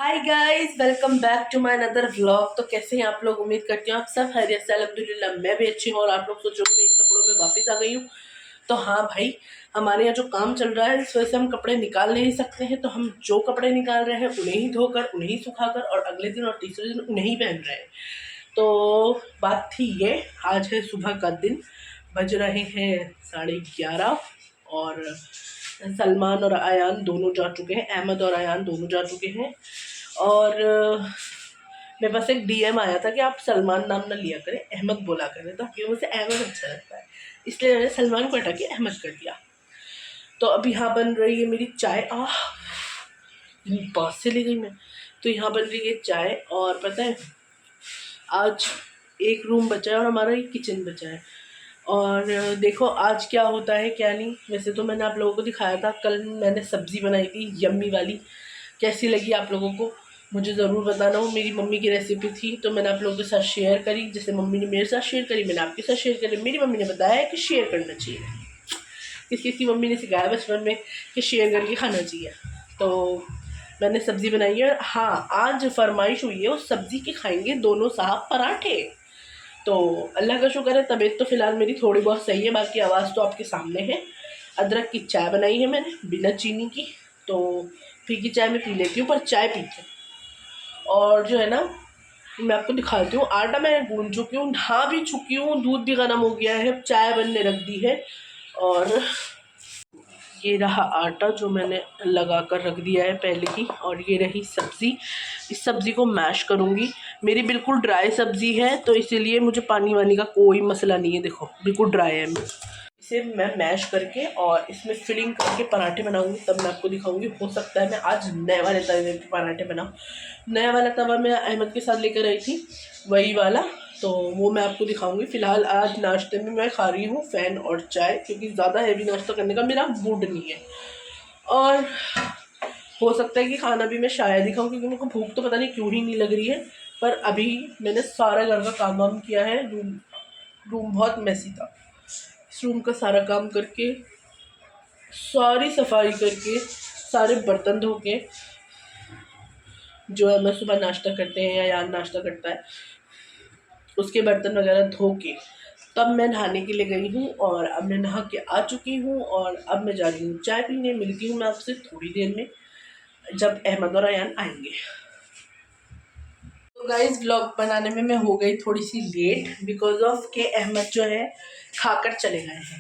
Hi guys, welcome back to my another vlog. तो कैसे हैं आप लोग? उम्मीद करती हूँ आप सब खैरियत से। अल्हम्दुलिल्लाह मैं भी अच्छी हूँ और आप लोग सोचो मैं इन कपड़ों में वापस आ गई हूँ। तो हाँ भाई, हमारे यहाँ जो काम चल रहा है इस वजह से हम कपड़े निकाल नहीं सकते हैं। तो हम जो कपड़े निकाल रहे हैं उन्हें ही धोकर, उन्हें ही सुखाकर और अगले दिन और तीसरे दिन उन्हें ही पहन रहे हैं। तो बात थी ये, आज है सुबह का दिन, बज रहे हैं 11:30 और सलमान और अयान दोनों जा चुके हैं, अहमद और अयान दोनों जा चुके हैं। और मेरे पास एक डीएम आया था कि आप सलमान नाम ना लिया करें, अहमद बोला करें, तो क्यों मुझे अहमद अच्छा लगता है, इसलिए मैंने सलमान को हटा के अहमद कर दिया। तो अब यहाँ बन रही है मेरी चाय। बात से ले गई मैं। तो यहाँ बन रही है चाय और पता है आज एक रूम बचा है और हमारा एक किचन बचा है। और देखो आज क्या होता है क्या नहीं। वैसे तो मैंने आप लोगों को दिखाया था, कल मैंने सब्ज़ी बनाई थी यम्मी वाली। कैसी लगी आप लोगों को मुझे ज़रूर बताना। वो मेरी मम्मी की रेसिपी थी तो मैंने आप लोगों के साथ शेयर करी। जैसे मम्मी ने मेरे साथ शेयर करी, मैंने आपके साथ शेयर करी। मेरी मम्मी ने बताया है कि शेयर करना चाहिए, किसी किसी मम्मी ने सिखाया बचपन में कि शेयर करके खाना चाहिए। तो मैंने सब्ज़ी बनाई है। हाँ, आज फरमाइश हुई है उस सब्ज़ी के खाएंगे दोनों साहब पराठे। तो अल्लाह का शुक्र है, तबीयत तो फ़िलहाल मेरी थोड़ी बहुत सही है, बाकी आवाज़ तो आपके सामने है। अदरक की चाय बनाई है मैंने बिना चीनी की। तो फीकी चाय में पी लेती हूँ पर चाय पीती हूँ। और जो है ना, मैं आपको दिखाती हूँ, आटा मैं गूंद चुकी हूँ, नहा भी चुकी हूँ, दूध भी गर्म हो गया है, चाय बनने रख दी है। और ये रहा आटा जो मैंने लगा कर रख दिया है पहले ही। और ये रही सब्ज़ी, इस सब्ज़ी को मैश करूँगी। मेरी बिल्कुल ड्राई सब्ज़ी है तो इसीलिए मुझे पानी वानी का कोई मसला नहीं है। देखो बिल्कुल ड्राई है। इसे मैं मैश करके और इसमें फिलिंग करके पराठे बनाऊंगी, तब मैं आपको दिखाऊंगी। हो सकता है मैं आज नए वाले तवे पे पराठे बनाऊँ। नया वाला तवा मैं अहमद के साथ लेकर आई थी, वही वाला, तो वो मैं आपको दिखाऊंगी। फ़िलहाल आज नाश्ते में मैं खा रही हूँ फ़ैन और चाय, क्योंकि ज़्यादा हैवी नाश्ता करने का मेरा मूड नहीं है। और हो सकता है कि खाना भी मैं शायद ही खाऊँ, क्योंकि मेरे को भूख तो पता नहीं क्यों ही नहीं लग रही है। पर अभी मैंने सारा घर का काम वाम किया है। रूम बहुत मैसी था। इस रूम का सारा काम करके, सारी सफाई करके, सारे बर्तन धो के, जो है मैं सुबह नाश्ता करते हैं या यार नाश्ता करता है उसके बर्तन वगैरह धो के तब मैं नहाने के लिए गई हूँ। और अब मैं नहा के आ चुकी हूँ और अब मैं जा रही हूँ चाय पीने। मिलती हूँ मैं आपसे थोड़ी देर में जब अहमद और अयान आएंगे। तो गाइस, व्लॉग बनाने में मैं हो गई थोड़ी सी लेट बिकॉज ऑफ के अहमद जो है खाकर चले गए हैं।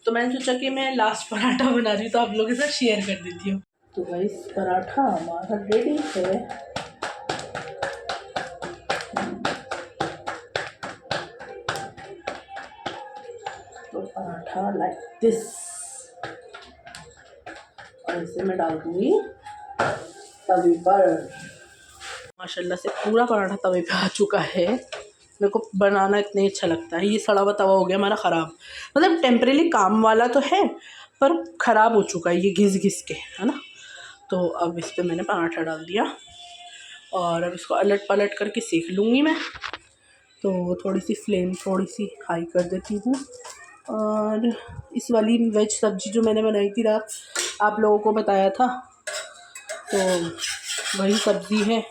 तो मैंने सोचा कि मैं लास्ट पराठा बना रही हूँ तो आप लोगों के साथ शेयर कर देती हूँ। तो गाइस, पराठा हमारा रेडी है। तो पराठा लाइक दिस, और इसे मैं डाल दूँगी तवे पर। माशाल्लाह से पूरा पराठा तवे पे आ चुका है। मेरे को बनाना इतने अच्छा लगता है। ये सड़ा हुआ तवा हो गया हमारा ख़राब, मतलब टेम्परेली काम वाला तो है पर ख़राब हो चुका है ये घिस घिस के, है ना। तो अब इस पर मैंने पराठा डाल दिया और अब इसको अलट पलट करके सेक लूँगी मैं। तो थोड़ी सी फ्लेम थोड़ी सी हाई कर देती हूँ। और इस वाली वेज सब्ज़ी जो मैंने बनाई थी रात, आप लोगों को बताया था, तो वही सब्ज़ी है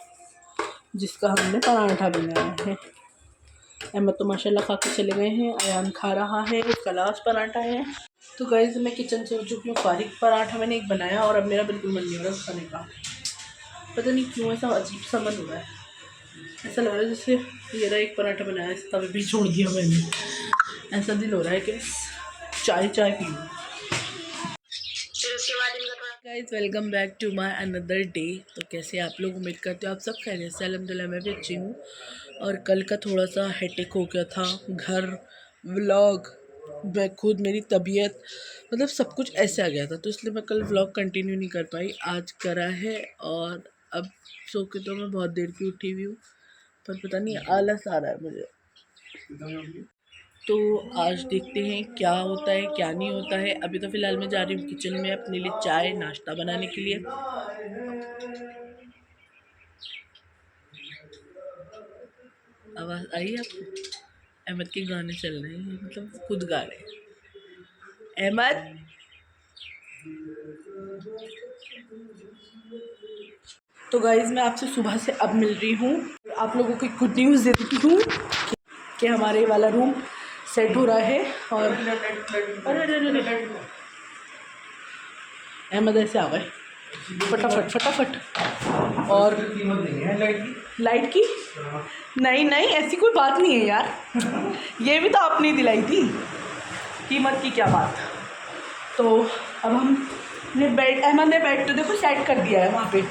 जिसका हमने पराठा बनाया है। अहमद तो माशाल्लाह खा के चले गए हैं, अयान खा रहा है, उसका लास्ट पराठा है। तो गाइस, मैं किचन से हो चुकी हूँ फारिग। पराठा मैंने एक बनाया और अब मेरा बिल्कुल मन नहीं हो रहा खाने का। पता नहीं क्यों ऐसा अजीब सा मन हो रहा है। ऐसा लग रहा है जैसे मेरा एक पराठा बनाया है तभी भी छोड़ दिया मैंने। ऐसा दिल हो रहा है कि चाय चाय पी लूँ। Guys, welcome back to my another day. तो कैसे आप लोग? उम्मीद करते हो आप सब खैरियत से। अल्हम्दुलिल्लाह मैं भी अच्छी हूँ। और कल का थोड़ा सा हेडेक हो गया था, घर, व्लॉग, मैं खुद, मेरी तबीयत, मतलब सब कुछ ऐसे आ गया था, तो इसलिए मैं कल व्लॉग कंटिन्यू नहीं कर पाई। आज करा है और अब सो के तो मैं बहुत देर की उठी हुई हूँ, पर पता नहीं आलस आ रहा है मुझे। तो आज देखते हैं क्या होता है क्या नहीं होता है। अभी तो फ़िलहाल मैं जा रही हूँ किचन में अपने लिए चाय नाश्ता बनाने के लिए। आवाज़ आई आपको? अहमद के गाने चल रहे हैं, मतलब खुद गा रहे हैं। अहमद, तो गाइज़ मैं आपसे सुबह से अब मिल रही हूँ, आप लोगों को गुड न्यूज़ दे देती हूँ कि हमारे वाला रूम सेट हो रहा है। और अहमद ऐसे आ गए फटाफट फटाफट। और लाइट की नहीं नहीं ऐसी कोई बात नहीं है यार, ये भी तो आपने दिलाई थी, कीमत की क्या बात। तो अब हमने बेड, अहमद ने बेड तो देखो सेट कर दिया है वहाँ पे,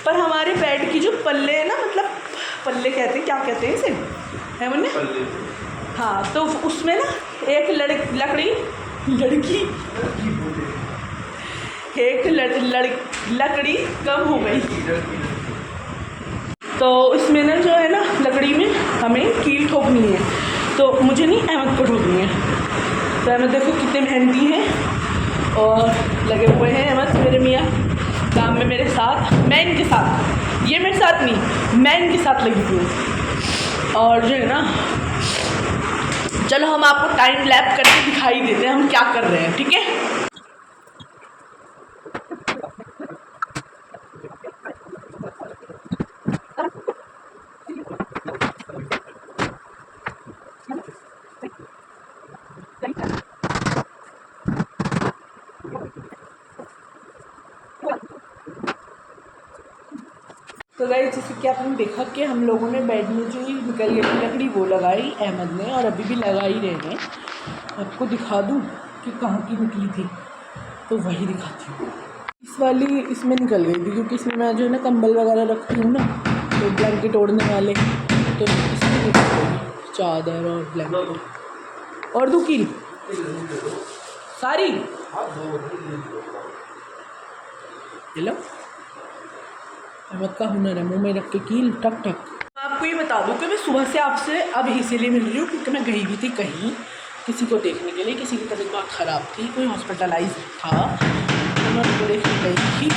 पर हमारे बेड की जो पल्ले है ना, मतलब पल्ले कहते हैं, क्या कहते हैं इसे अहमद ने, हाँ, तो उसमें ना एक लकड़ी कम हो गई, तो इसमें ना जो है ना लकड़ी में हमें कील ठोकनी है, तो मुझे नहीं अहमद को ठोकनी है। तो अहमद देखो कितने मेहनती हैं और लगे हुए हैं अहमद मेरे मियाँ काम में मेरे साथ, मैं इनके साथ, ये मेरे साथ नहीं, मैं इनके साथ लगी हूँ। और जो है ना, चलो हम आपको टाइम लैप करके दिखाई देते हैं हम क्या कर रहे हैं, ठीक है। तो गाइस जैसे कि आपने देखा कि हम लोगों ने बेड में जो निकल गई थी लकड़ी वो लगाई अहमद ने, और अभी भी लगा ही रहे हैं। आपको दिखा दूँ कि कहाँ की निकली थी, तो वही दिखाती हूँ। इस वाली इसमें निकल गई थी, क्योंकि इसमें मैं जो है ना कंबल वगैरह रखती हूँ ना, तो ब्लैंकेट ओढ़ने वाले, तो इसमें निकल गई चादर और ब्लैंकेट। और दो कील सारी हेलो, अहमद का हुनर है मुंह में रख के कील टक टक। आपको ये बता दूं कि मैं सुबह से आपसे अब इसीलिए मिल रही हूँ क्योंकि मैं गई हुई थी कहीं किसी को देखने के लिए, किसी की तबीयत बहुत ख़राब थी, कोई हॉस्पिटलाइज था, तो मैं उसको देखने गई थी।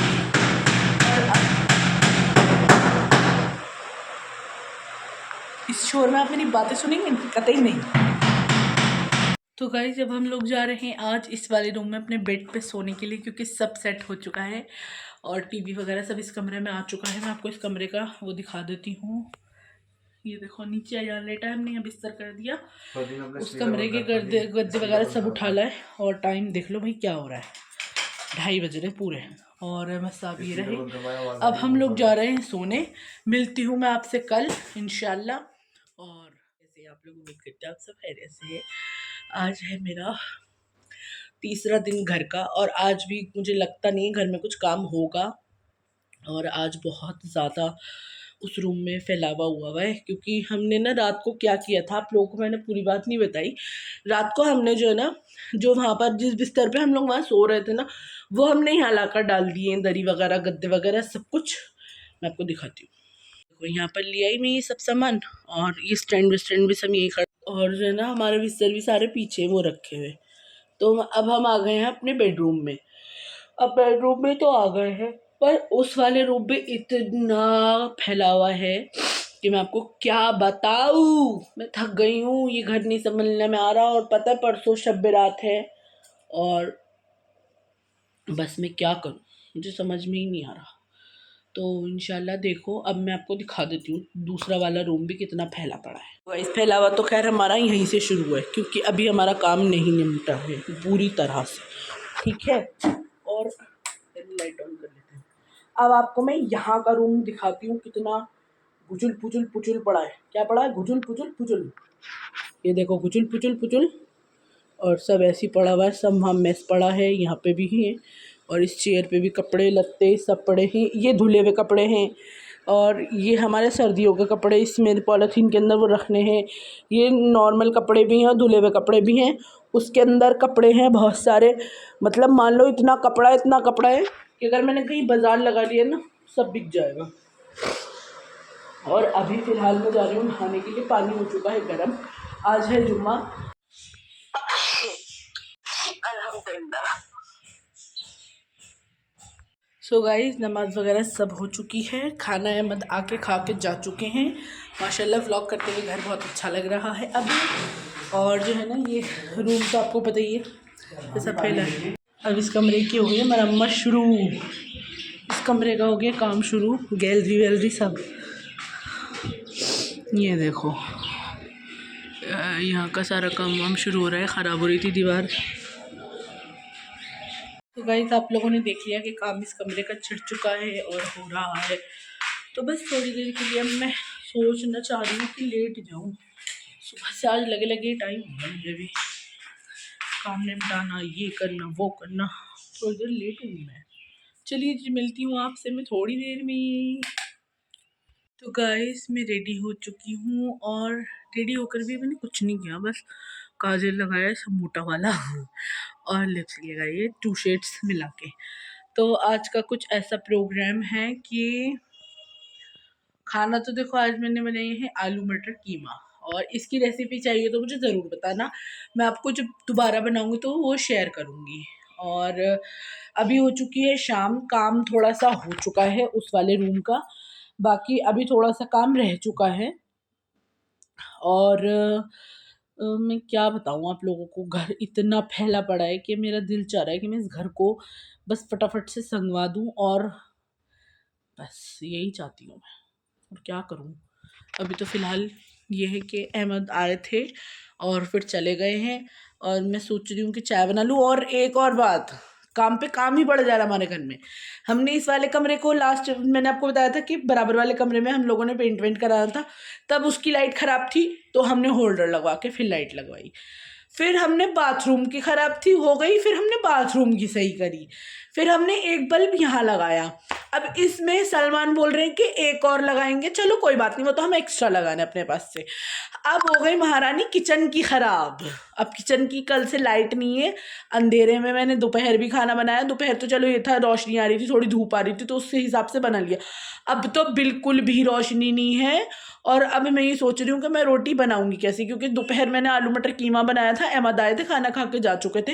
इस शोर में आप मेरी बातें सुनेंगे कतई नहीं। तो गाइस जब हम लोग जा रहे हैं आज इस वाले रूम में अपने बेड पे सोने के लिए, क्योंकि सब सेट हो चुका है और टीवी वगैरह सब इस कमरे में आ चुका है। मैं आपको इस कमरे का वो दिखा देती हूँ। ये देखो नीचे यहाँ लेटा है, हमने यहाँ बिस्तर कर दिया, उस कमरे के गद्दे वगैरह सब उठा लाए। और टाइम देख लो भाई क्या हो रहा है, 2:30 बज रहे पूरे। और बस आप ये रहे, अब हम लोग जा रहे हैं सोने। मिलती हूँ मैं आपसे कल इंशाल्लाह। और ऐसे आप लोग उम्मीद करते हैं आप सब खैरियत से है। आज है मेरा तीसरा दिन घर का, और आज भी मुझे लगता नहीं घर में कुछ काम होगा। और आज बहुत ज़्यादा उस रूम में फैलावा हुआ है, क्योंकि हमने ना रात को क्या किया था, आप लोगों को मैंने पूरी बात नहीं बताई। रात को हमने जो है ना, जो वहाँ पर जिस बिस्तर पे हम लोग वहाँ सो रहे थे ना, वो हमने यहाँ लाकर डाल दिए, दरी वगैरह गद्दे वगैरह सब कुछ। मैं आपको दिखाती हूँ, देखो यहाँ पर ले आई मैं ये सब सामान, और ये स्टैंड भी सब यही खड़ा, और जो है ना हमारे बिस्तर भी सारे पीछे वो रखे हुए। तो अब हम आ गए हैं अपने बेडरूम में। अब बेडरूम में तो आ गए हैं, पर उस वाले रूम में इतना फैला हुआ है कि मैं आपको क्या बताऊँ। मैं थक गई हूँ, ये घर नहीं संभलने में आ रहा। और पता है परसों शब रात है, और बस मैं क्या करूँ मुझे समझ में ही नहीं आ रहा। तो इंशाल्लाह देखो अब मैं आपको दिखा देती हूँ दूसरा वाला रूम भी कितना फैला पड़ा है। तो इस फैलावा तो खैर हमारा यहीं से शुरू है, क्योंकि अभी हमारा काम नहीं निपटा है पूरी तरह से, ठीक है। और लाइट ऑन कर लेते हैं। अब आपको मैं यहाँ का रूम दिखाती हूँ, कितना गुजुल पुचुल पड़ा है। क्या पड़ा है? गुजुल पुचुल। ये देखो गुजुल पुचुल, और सब ऐसी पड़ा हुआ है, सब वहाँ मेस पड़ा है, यहाँ पे भी है, और इस चेयर पे भी कपड़े लत्ते सब पड़े हैं। ये धुले हुए कपड़े हैं, और ये हमारे सर्दियों के कपड़े इसमें पॉलीथीन के अंदर वो रखने हैं। ये नॉर्मल कपड़े भी हैं, धुले हुए कपड़े भी हैं, उसके अंदर कपड़े हैं बहुत सारे। मतलब मान लो इतना कपड़ा है कि अगर मैंने कहीं बाज़ार लगा लिया ना सब बिक जाएगा। और अभी फ़िलहाल मैं जा रही हूँ नहाने के लिए, पानी हो चुका है गर्म। आज है जुम्मा, अल्हम्दुलिल्लाह। सो गाइस नमाज़ वगैरह सब हो चुकी है, खाना अहमद आके खा के जा चुके हैं। माशाल्लाह व्लॉग करते हुए घर बहुत अच्छा लग रहा है अभी। और जो है ना ये रूम तो आपको पता ही है, ऐसा फैला है। अब इस कमरे की हो गई है मरम्मत शुरू। इस कमरे का हो गया काम शुरू, गैलरी वैलरी सब। ये देखो यहाँ का सारा काम वाम शुरू हो रहा है। ख़राब हो रही थी दीवार। तो गाइस आप लोगों ने देख लिया कि काम इस कमरे का छिड़ चुका है और हो रहा है। तो बस थोड़ी देर के लिए मैं सोचना चाह रही हूँ कि लेट जाऊँ। सुबह से आज लगे लगे टाइम हो गया मुझे भी, काम निपटाना, ये करना वो करना। थोड़ी देर लेट हूँ मैं। चलिए जी मिलती हूँ आपसे मैं थोड़ी देर में। तो गाइस मैं रेडी हो चुकी हूँ और रेडी होकर भी मैंने कुछ नहीं किया, बस काजल लगाया सब मोटा वाला और लिपस्टिक लगाई है 2 शेड्स मिला के। तो आज का कुछ ऐसा प्रोग्राम है कि खाना तो देखो आज मैंने बनाई है आलू मटर कीमा, और इसकी रेसिपी चाहिए तो मुझे ज़रूर बताना, मैं आपको जब दोबारा बनाऊँगी तो वो शेयर करूँगी। और अभी हो चुकी है शाम, काम थोड़ा सा हो चुका है उस वाले रूम का, बाकी अभी थोड़ा सा काम रह चुका है। और मैं क्या बताऊँ आप लोगों को, घर इतना फैला पड़ा है कि मेरा दिल चाह रहा है कि मैं इस घर को बस फटाफट से संगवा दूँ, और बस यही चाहती हूँ मैं, और क्या करूँ। अभी तो फ़िलहाल ये है कि अहमद आए थे और फिर चले गए हैं, और मैं सोच रही हूँ कि चाय बना लूँ। और एक और बात, काम पे काम ही बढ़ जा रहा हमारे घर में। हमने इस वाले कमरे को लास्ट मैंने आपको बताया था कि बराबर वाले कमरे में हम लोगों ने पेंट वेंट कराया था, तब उसकी लाइट ख़राब थी तो हमने होल्डर लगवा के फिर लाइट लगवाई। फिर हमने बाथरूम की ख़राब थी, हो गई, फिर हमने बाथरूम की सही करी, फिर हमने एक बल्ब यहाँ लगाया। अब इसमें सलमान बोल रहे हैं कि एक और लगाएंगे, चलो कोई बात नहीं, वो तो हम एक्स्ट्रा लगाने अपने पास से। अब हो गई महारानी किचन की ख़राब। अब किचन की कल से लाइट नहीं है, अंधेरे में मैंने दोपहर भी खाना बनाया। दोपहर तो चलो ये था रोशनी आ रही थी, थोड़ी धूप आ रही थी तो उससे हिसाब से बना लिया। अब तो बिल्कुल भी रोशनी नहीं है, और अब मैं ये सोच रही हूँ कि मैं रोटी बनाऊंगी कैसे, क्योंकि दोपहर मैंने आलू मटर कीमा बनाया था, अहमद आए थे खाना खा के जा चुके थे,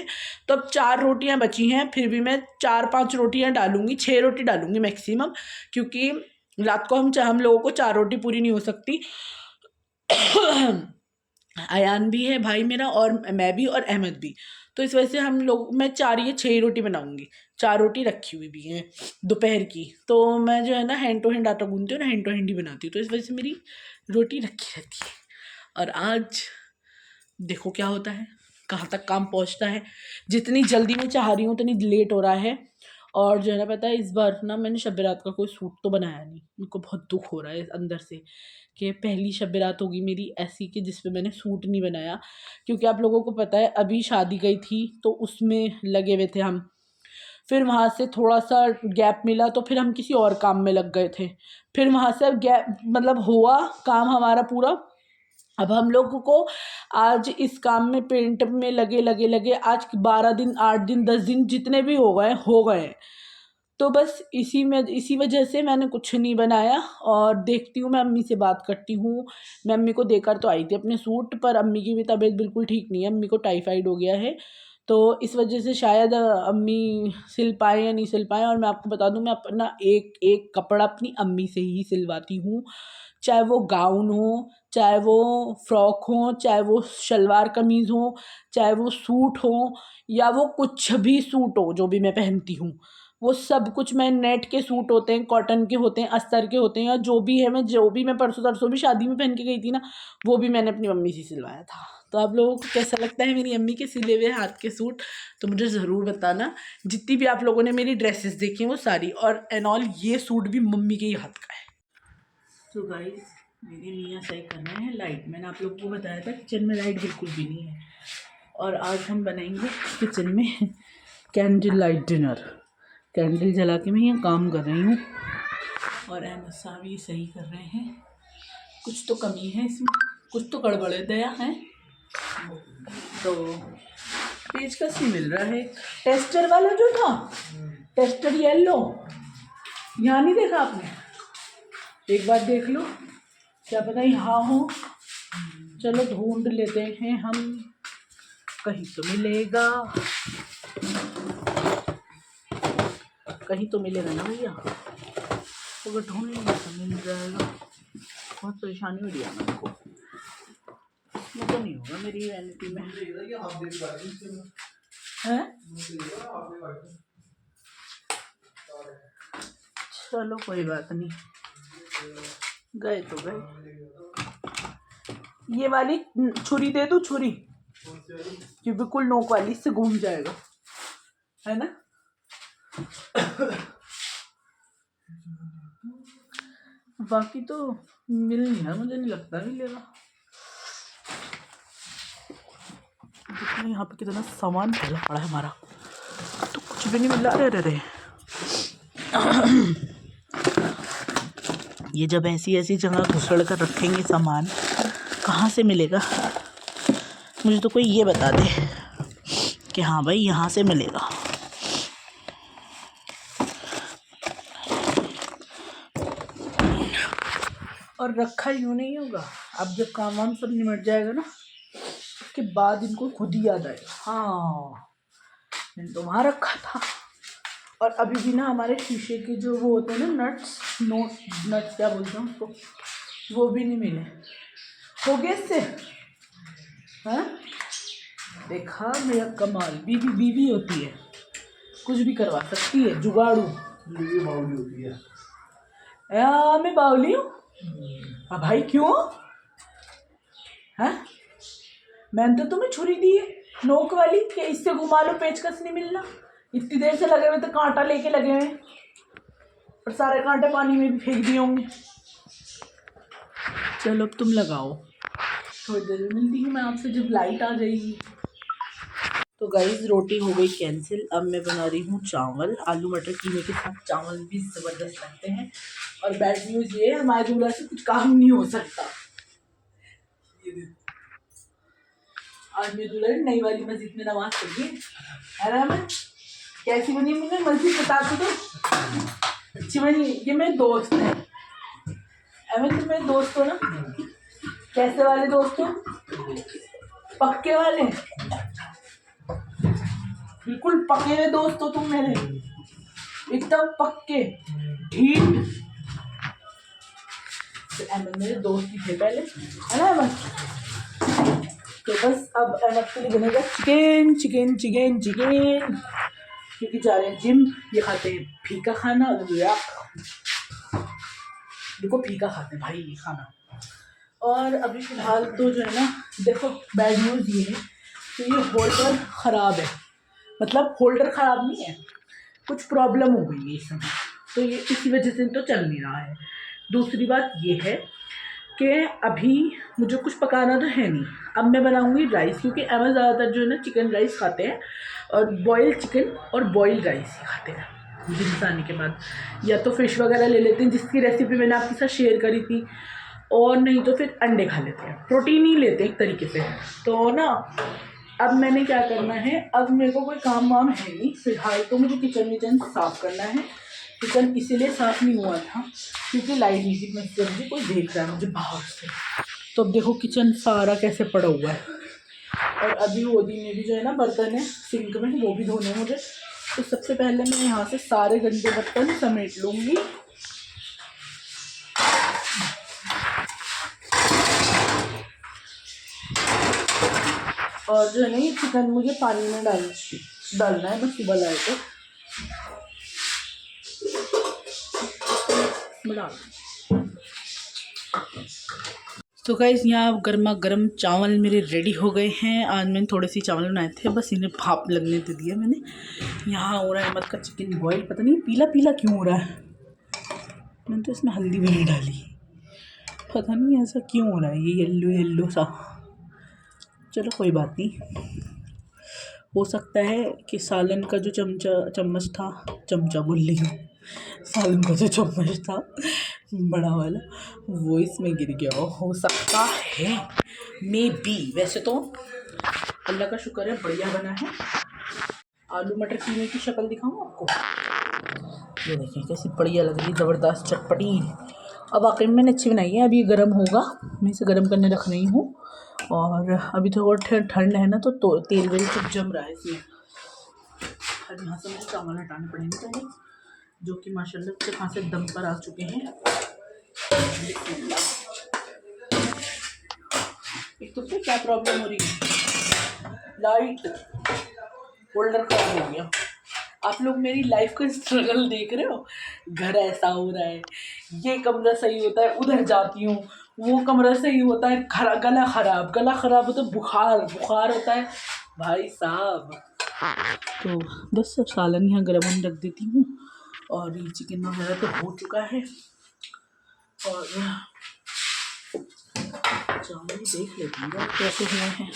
तो अब 4 रोटियां बची हैं। फिर भी मैं 4-5 रोटियां डालूंगी, 6 रोटी डालूंगी मैक्सिमम, क्योंकि रात को हम लोगों को 4 रोटी पूरी नहीं हो सकती। अयान भी है भाई मेरा, और मैं भी, और अहमद भी, तो इस वजह से हम लोग मैं 4 या 6 रोटी बनाऊंगी। 4 रोटी रखी हुई भी हैं दोपहर की, तो मैं जो है ना हैंड टू हैंड आटा गूंथती हूँ ना, हैंड टू हैंड ही बनाती हूँ, तो इस वजह से मेरी रोटी रखी रहती है। और आज देखो क्या होता है, कहाँ तक काम पहुँचता है। जितनी जल्दी मैं चाह रही हूँ उतनी लेट हो रहा है। और जो है ना पता है, इस बार ना मैंने शब रात का कोई सूट तो बनाया नहीं, मेरे को बहुत दुख हो रहा है अंदर से कि पहली शब रात होगी मेरी ऐसी कि जिस पे मैंने सूट नहीं बनाया। क्योंकि आप लोगों को पता है अभी शादी गई थी तो उसमें लगे हुए थे हम, फिर वहाँ से थोड़ा सा गैप मिला तो फिर हम किसी और काम में लग गए थे, फिर वहाँ से अब गैप मतलब हुआ काम हमारा पूरा। अब हम लोगों को आज इस काम में पेंट में लगे लगे लगे आज 12 दिन 8 दिन 10 दिन जितने भी हो गए। तो बस इसी वजह से मैंने कुछ नहीं बनाया। और देखती हूँ, मैं अम्मी से बात करती हूँ। मैं अम्मी को देकर तो आई थी अपने सूट, पर अम्मी की भी तबीयत बिल्कुल ठीक नहीं है, अम्मी को टाइफाइड हो गया है, तो इस वजह से शायद अम्मी सिल पाए या नहीं सिल पाए। और मैं आपको बता दूँ, मैं अपना एक एक कपड़ा अपनी अम्मी से ही सिलवाती हूँ, चाहे वो गाउन हो, चाहे वो फ्रॉक हो, चाहे वो शलवार कमीज़ हो, चाहे वो सूट हो, या वो कुछ भी सूट हो जो भी मैं पहनती हूँ, वो सब कुछ मैं नेट के सूट होते हैं, कॉटन के होते हैं, अस्तर के होते हैं, या जो भी मैं परसों तरसों भी शादी में पहन के गई थी ना, वो भी मैंने अपनी मम्मी से सिलवाया था। तो आप लोगों को कैसा लगता है मेरी अम्मी के सिले हुए हाथ के सूट, तो मुझे ज़रूर बताना। जितनी भी आप लोगों ने मेरी ड्रेसेस देखी हैं वो सारी, और एंड ऑल ये सूट भी मम्मी के ही हाथ का है। तो गाइस मेरे मियाँ सही कर रहे हैं लाइट, मैंने आप लोगों को बताया था किचन में लाइट बिल्कुल भी नहीं है, और आज हम बनाएंगे किचन में कैंडल लाइट डिनर। कैंडल जला के मैं यहाँ काम कर रही हूँ, और अहमद साहब ये सही कर रहे हैं। कुछ तो कमी है इसमें, कुछ तो गड़बड़ दया है, तो पेचकस ही मिल रहा है। टेस्टर वाला जो था, टेस्टर येलो, यहाँ नहीं देखा आपने, एक बार देख लो, क्या पता यहाँ हो। चलो ढूंढ लेते हैं हम, कहीं तो मिलेगा, कहीं तो मिलेगा ना भैया, तो अगर ढूंढ लेंगे तो मिल जाएगा। बहुत परेशानी हो रही है मेरे को, इसमें तो नहीं होगा मेरी वैनिटी में है। चलो कोई बात नहीं, गए तो गए। ये वाली छुरी दे दूं, छुरी कि बिल्कुल नोक वाली, इससे घूम जाएगा, है ना। बाकी तो मिल नहीं रहा, मुझे नहीं लगता मिलेगा। देखो यहाँ पे कितना सामान फैला पड़ा है हमारा, तो कुछ भी नहीं मिल रहा। अरे ये जब ऐसी ऐसी जगह घुसड़ कर रखेंगे सामान, कहाँ से मिलेगा। मुझे तो कोई ये बता दे कि हाँ भाई यहाँ से मिलेगा। और रखा यूँ नहीं होगा, अब जब काम वाम सब निमट जाएगा ना, उसके बाद इनको खुद ही याद आएगा, हाँ मैंने तो वहाँ रखा था। और अभी भी ना हमारे शीशे के जो वो होते हैं ना नट्स क्या बोलते हैं उसको, वो भी नहीं मिले। हो गए इससे, हाँ देखा मेरा कमाल। बीवी बीवी होती है, कुछ भी करवा सकती है, जुगाड़ू बावली होती है। मैं बावली हूँ भाई, क्यों है? मैंने तो तुम्हें छुरी दी है नोक वाली कि इससे घुमा लो, पेचकस नहीं मिलना। इतनी देर से लगे हुए तो कांटा लेके लगे हुए, और सारे कांटे पानी में भी फेंक दिए होंगे। चलो अब तुम लगाओ, थोड़ी देर में मिलती हूँ मैं आपसे जब लाइट आ जाएगी। तो गाइस रोटी हो गई कैंसिल, अब मैं बना रही हूँ चावल। आलू मटर कीमे के साथ चावल भी ज़बरदस्त लगते हैं। और बैड न्यूज़ ये है, हमारे दूल्हा से कुछ काम नहीं हो सकता। आज मेरे दूल्हा ने नई वाली मस्जिद में नमाज पढ़ी है ना। मैं कैसी बनी मुझे मस्जिद बता दो, अच्छी बनी। ये मेरे दोस्त है, अहमद तुम मेरे दोस्त हो ना। कैसे वाले दोस्त हो? पक्के वाले, बिल्कुल पके हुए दोस्त हो तुम मेरे, एकदम पक्के ढीठ। तो अहमद मेरे दोस्त ही थे पहले, है ना अहमद। तो बस अब अहमद के लिए बनेगा चिकन चिकन चिकन चिकन, क्योंकि जा रहे हैं जिम। ये खाते हैं फीका खाना, देखो फीका खाते हैं भाई ये खाना। और अभी फिलहाल तो जो है ना, देखो बैड न्यूज़ ये है कि ये होल्डर ख़राब है। मतलब होल्डर ख़राब नहीं है, कुछ प्रॉब्लम हो गई है इस समय, तो ये इसी वजह से तो चल नहीं रहा है। दूसरी बात ये है कि अभी मुझे कुछ पकाना तो है नहीं, अब मैं बनाऊंगी राइस, क्योंकि अहमद ज़्यादातर जो है ना चिकन राइस खाते हैं, और बॉयल चिकन और बॉयल राइस ही खाते हैं जिम से आने के बाद। या तो फ़िश वगैरह ले लेते हैं, जिसकी रेसिपी मैंने आपके साथ शेयर करी थी, और नहीं तो फिर अंडे खा लेते हैं, प्रोटीन ही लेते हैं एक तरीके से। तो ना अब मैंने क्या करना है, अब मेरे को कोई काम वाम है नहीं फिलहाल, तो मुझे किचन साफ़ करना है। किचन इसीलिए साफ़ नहीं हुआ था क्योंकि लाइट नहीं थी, मैं मुझे कोई देख रहा है मुझे बाहर से। तो अब देखो किचन सारा कैसे पड़ा हुआ है, और अभी ओदी में भी जो है ना बर्तन है सिंक में, वो भी धोने हैं मुझे। तो सबसे पहले मैं यहाँ से सारे गंदे बर्तन समेट लूँगी। और जो है ना ये चिकन मुझे पानी में डालना है, बस उबल आए तो गाइस यहाँ गर्मा गर्म चावल मेरे रेडी हो गए हैं। आज मैंने थोड़े से चावल बनाए थे, बस इन्हें भाप लगने दे दिया मैंने। यहाँ हो रहा है अहमद का चिकन बॉयल, पता नहीं पीला पीला क्यों हो रहा है, मैंने तो इसमें हल्दी भी नहीं डाली, पता नहीं ऐसा क्यों हो रहा है ये येल्लो येल्लो सा। चलो कोई बात नहीं, हो सकता है कि सालन का जो चम्मच था, चमचा बोल रही हूँ, सालन का जो चम्मच था बड़ा वाला, वो इसमें गिर गया हो सकता है, मे बी। वैसे तो अल्लाह का शुक्र है बढ़िया बना है। आलू मटर कीमे की शक्ल दिखाऊँ आपको, ये देखिए कैसी बढ़िया लग रही है, ज़बरदस्त चटपटी। अब वाकई में मैंने अच्छी बनाई है। अभी गर्म होगा, मैं इसे गर्म करने रख रही हूँ। और अभी तो ठंड है ना, तो तेल वेल सब जम रहा है इसमें। अब यहाँ से मुझे चावल हटाने पड़ेंगे पहले, जो कि माशाल्लाह अच्छे खासे दम पर आ चुके हैं। एक तो फिर क्या प्रॉब्लम हो रही है, लाइट होल्डर खराब हो गया। आप लोग मेरी लाइफ का स्ट्रगल देख रहे हो। घर ऐसा हो रहा है, ये कमरा सही होता है उधर जाती हूँ, वो कमरा सही होता है गला खराब होता है, बुखार होता है भाई साहब। तो बस अब सालन यहाँ गर्म होने रख देती हूँ और ये चिकन वगैरह तो हो चुका है। और चावल देख लेती हूँ कैसे हुए हैं।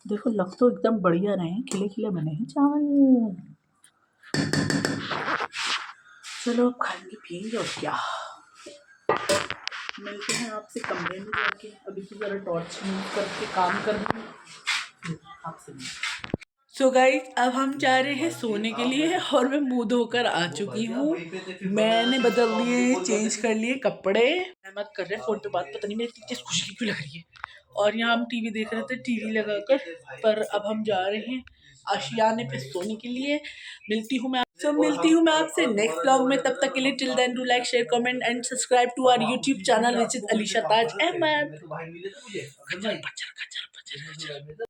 देखो लग तो एकदम बढ़िया रहे हैं, खिले खिले बने हैं चावल। चलो अब खाएंगे पियेंगे और क्या। मिलते हैं आपसे कमरे में जाके। अभी तो ज़रा टॉर्च यूज करके काम कर रही हूँ आपसे। सो गाइस अब हम जा रहे हैं सोने के लिए और मैं मुंह धोकर आ चुकी हूँ। मैंने बदल लिए, चेंज कर लिए कपड़े। मत कर रहे फोन पे बात, पता नहीं मेरी इतनी खुशकी क्यों लग रही है। और यहाँ हम टीवी देख रहे थे, टीवी लगाकर। पर अब हम जा रहे हैं आशियाने पे सोने के लिए। मिलती हूँ मैं आपसे नेक्स्ट व्लॉग में। तब तक के लिए till then do like share comment and subscribe to our YouTube channel which is Alisha Taj Ahmad.